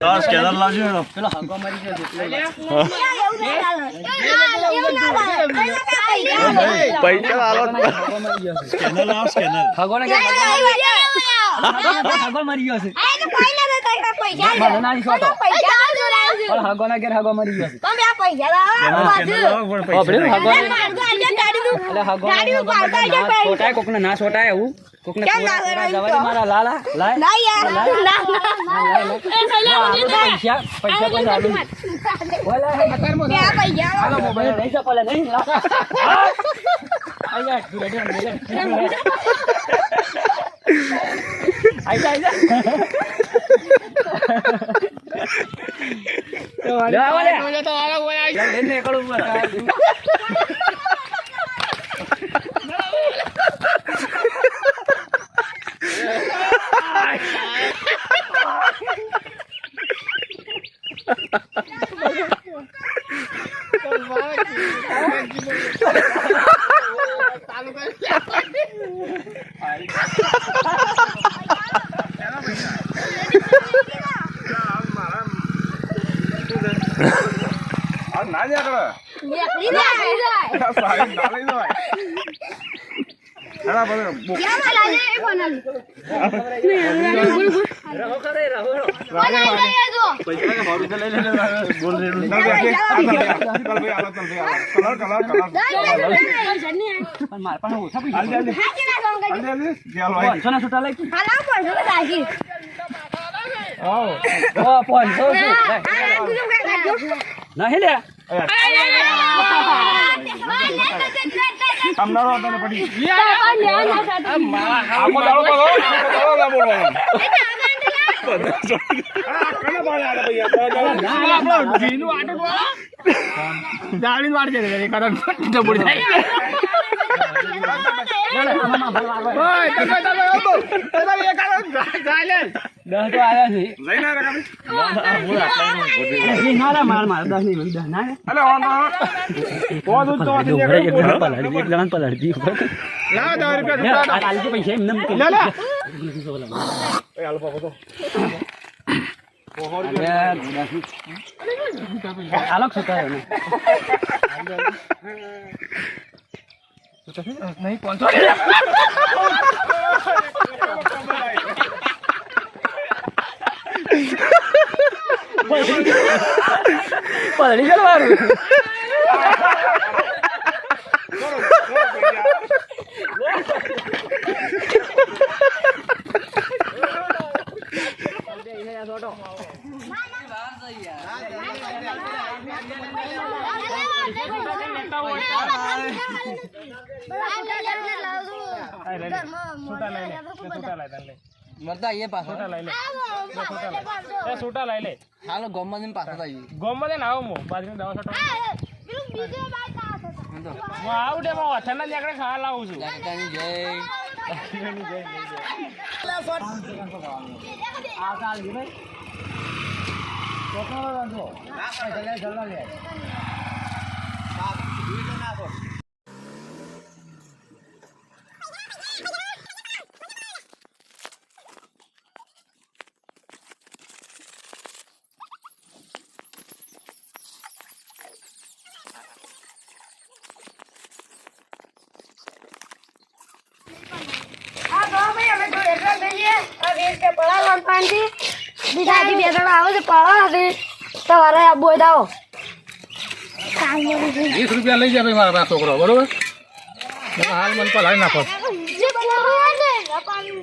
તાર સ્કેનર લાવજો પેલો હાંકો મારી ગયો એટલે પૈસા આલો સ્કેનર લાવ સ્કેનર હાંકો ને હાંકો મારી ગયો છે મને ના શોટો પણ હાંકો ના ઘેર હાંકો મારી ગયો છે સ્કેનર લાવ પણ આપણે હાંકો પૈસા એટલે હાંકો છોટાય કોકને ના છોટાય એવું કોકને જવા દે મારા લાલા લાય પૈસા પૈસા કોઈ આલુ ઓલા હે હાલો મોબાઈલ લઈ જા પેલા નહીં આયા રેડી આઈ જા લે વાલે તો આલા કોઈ આઈ લે ને કળું પર ના જા કરો નહીં લે તમારો તને પડી नहीं पहुंचो पलड़ी चल मारू मरता ये पास छोटा ले ले छोटा ले ले हालो गोम्मा दिन पास था ये गोम्मा दिन आओ मो बाद में दवा छोटा वो आउ दे मो अथना नेकड़े खा लाऊ छु कानी जय आ काल जी भाई छोटा रंजो चले चल ले ₹20 લઈ જાય મારા છોકરો બરોબર હાલ મને પલાળી નાખો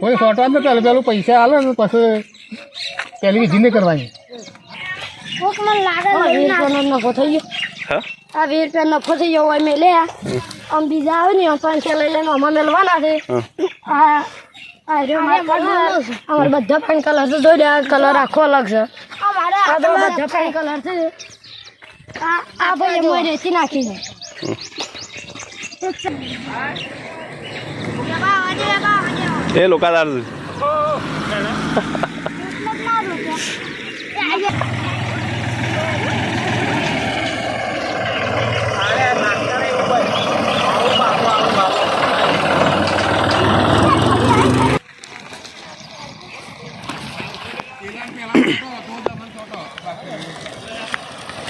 કોઈ ફોટો જ પેલું પેલું પૈસા હાલો ને પછી પેલી વિધિ નહીં કરવાની નફો થઈ ગયો આ ₹20 નફો થઈ ગયો હોય મેલે આમ બીજા આવે ને 500 લઈ લઈને આમાં મેળવાના છે અમારે બધા પેન કલર છે જોઈ લે કલર આખો અલગ છે આ તો બધા પેન કલર છે આ ભાઈ મોય રેતી નાખી છે એ લોકાદાર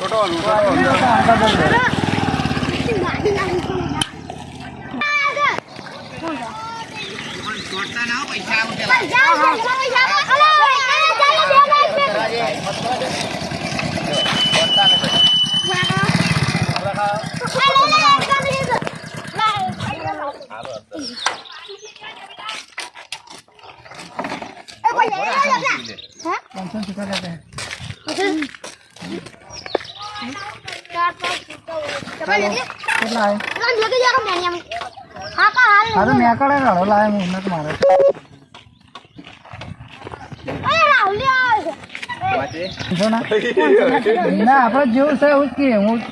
ના આપડે જેવું છે એવું જ કે હું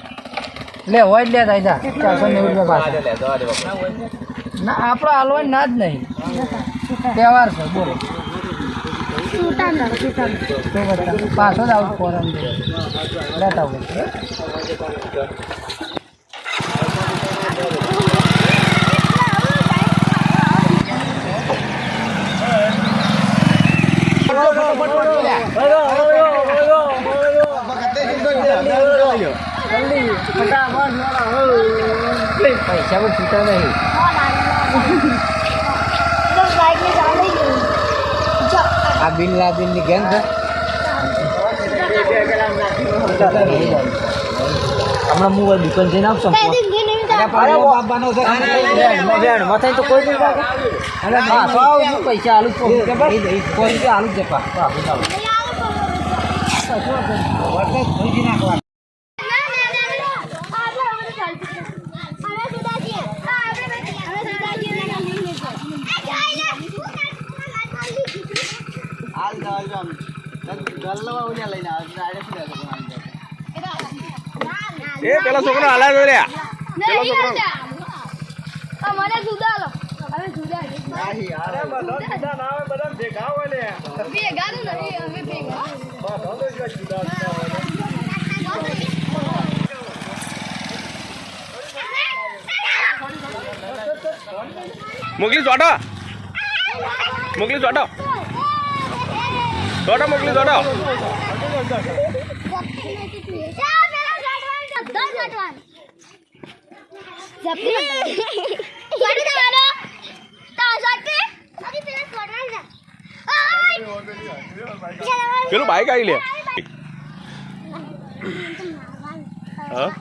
લે હોય જ લે થાય જા 490 રૂપિયા ના આપડે હાલવાની ના જ નહીં તહેવાર છે બોલો પાછો જ આવું ફોરમ લેતા હોય પૈસા પણ છૂટા નહીં આ બિલ ના બિલ ની ગેમ છે હમણાં મોબાઈલ દુકાન જઈને આવશો તો કોઈ પૈસા આલુ આલુ જપા એ પેલા છોકરો હાલા જો લ્યા પેલો છોકરો મને જુદા લો હવે જુદા અરે બધા જુદા ના આવે બધા ભેગા હોય લે ભેગા તો નહીં અમે ભેગા મોકલી ચોટો મોકલી ચોટો ચોટો મોકલી ચોટો પેલું બાઈક આવી લે હા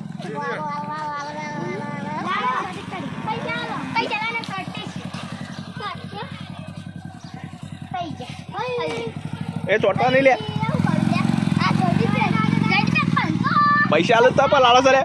એ ચોટવા નહીં લે પૈસા આલો તો પણ લાડો સરે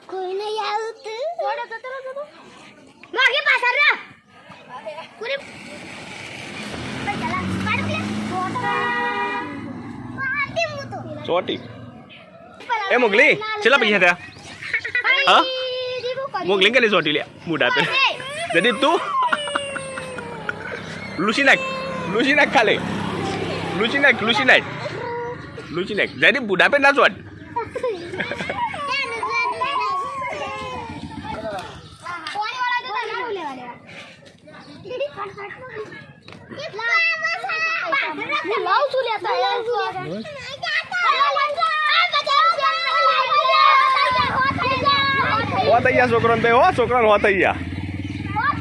કોઈ નહીં આવતું માગે પાછળ રે પૂરી ચોટી એ મોકલી ચેલા પૈસા થયા હા મોકલી કે ચોટી લે મુડા પે જદીપ તું લુસી નાખ ખાલે લુસી નાખ જદીપ બુડા પે ના ચોટ हो तैया छोकरन पे हो छोकरन हो तैया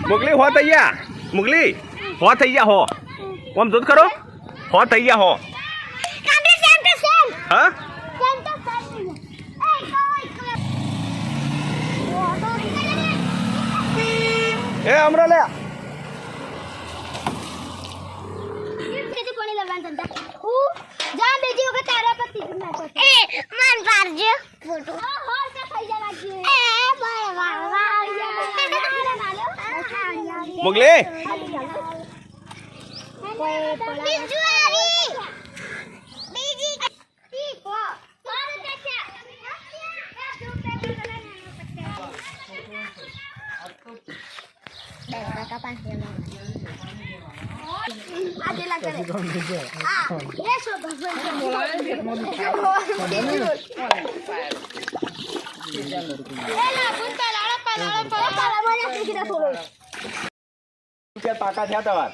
मोकली हो तैया मोकली हो तैया हो हम दूध करो हो तैया हो हाँ ए हमरा ले જા બેજી વખત તારા પર તીર નાખો એ મન પાડજો ફોટો હો કે થઈ જા લાગી એ બાય વાહ મોકલી બીજુરી બીજી ટીકો કોણ દેખે કાકા પાંચ આજે લાગે હા લેસો ભગવાન क्या ताकत है तवार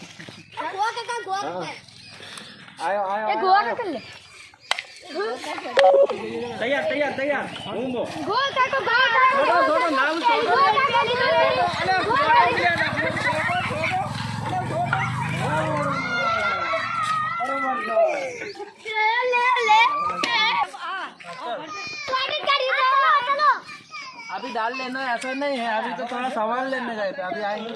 आयो आयो એ ગોળ કાકા લે तैयार तैयार तैयार घूमो ગોળ કાકો ગોળ छोड़ो छोड़ो नाम छोड़ो अभी डाल लेना ऐसा नहीं है, अभी तो थोड़ा सामान लेने गए थे, अभी आएंगे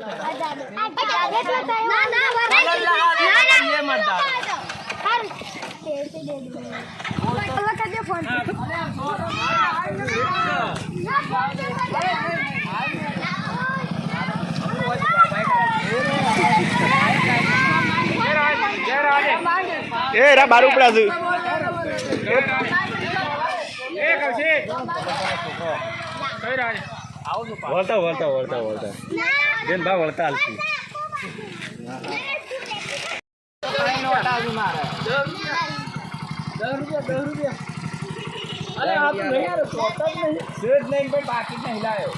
ये मत डाल। ए रा बारू पड़ा से એ કૌશિક કઈ રાજ वळता वळता वळता वळता બેન બા વળતા હાલતી अरे आप नहीं यार सोता नहीं सेट नहीं पे बाकी नहीं लायो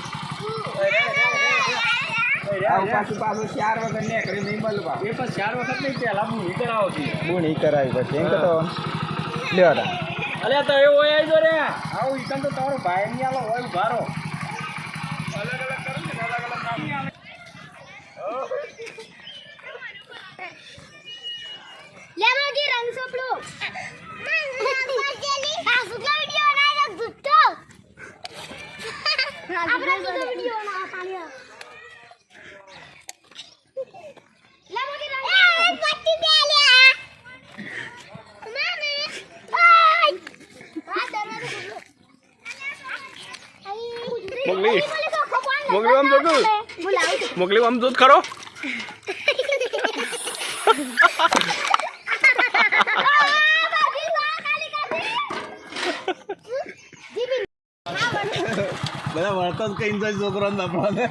पास 4 वखत ने करे नहीं મળવા એ પણ 4 વખત નહીં પેલા હું કરાવો છું બુણ ઈ કરાવી પછી એમ તો લેવાડા અલ્યા તો એ હોય જો રે આવું ઈકન તો તમારો ભાઈ ની આલો હોય ઉભારો અલગ અલગ કરો ને અલગ અલગ કામ ની આવે લે મોગી રંગ સોપડો આ સુટલા વિડિયો ના રખ દુટ્ટો આપણે સુટલા વિડિયો ના સાલિયા લે મોગી રંગ એ પટ્ટી દે લ્યા મામી આય આ દરવાજો મોગલી મોગલી આમ જોતું મોગલી આમ જોત ખરો બધા વળતો જ કઈ જાય છોકરો ને આપણને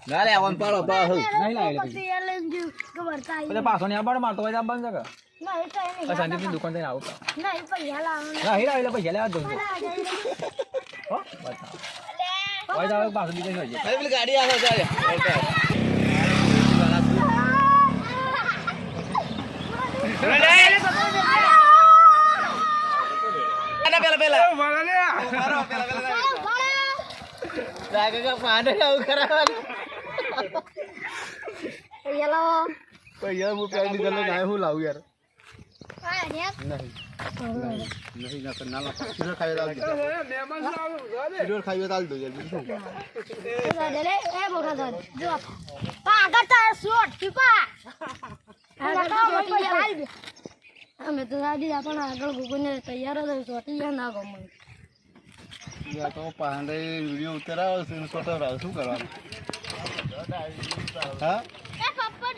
ના લે આવન પાડો પાછો नहीं लाए પછી પાછો ને આબાડ મારતો હોય આબાડ જગા આ સંદીપની દુકાન થી આવું ના હીરા આવેલા પૈસા લેવા દઉં હો બતા ઓય જાવ પાછો બીજે ન જાય પેલી ગાડી આવે ચાલે પેલા પેલા લાગે પાડે આવું કરાવવાનું પૈસા હું પેલી ગલે ના હું લાવું યાર નહીં ના ના ના સિલ્વર ખાઈ દાલ સિલ્વર ખાઈ દાલ દો યાર બીજું અમે તો દાદી આપણ આગળ ગુગુને તૈયાર જ સોટી ના ગમે યા તો પાંડે વિડિયો ઉતરાવો છે ફોટો રાવ શું કરવાનું હા એ પપ્પા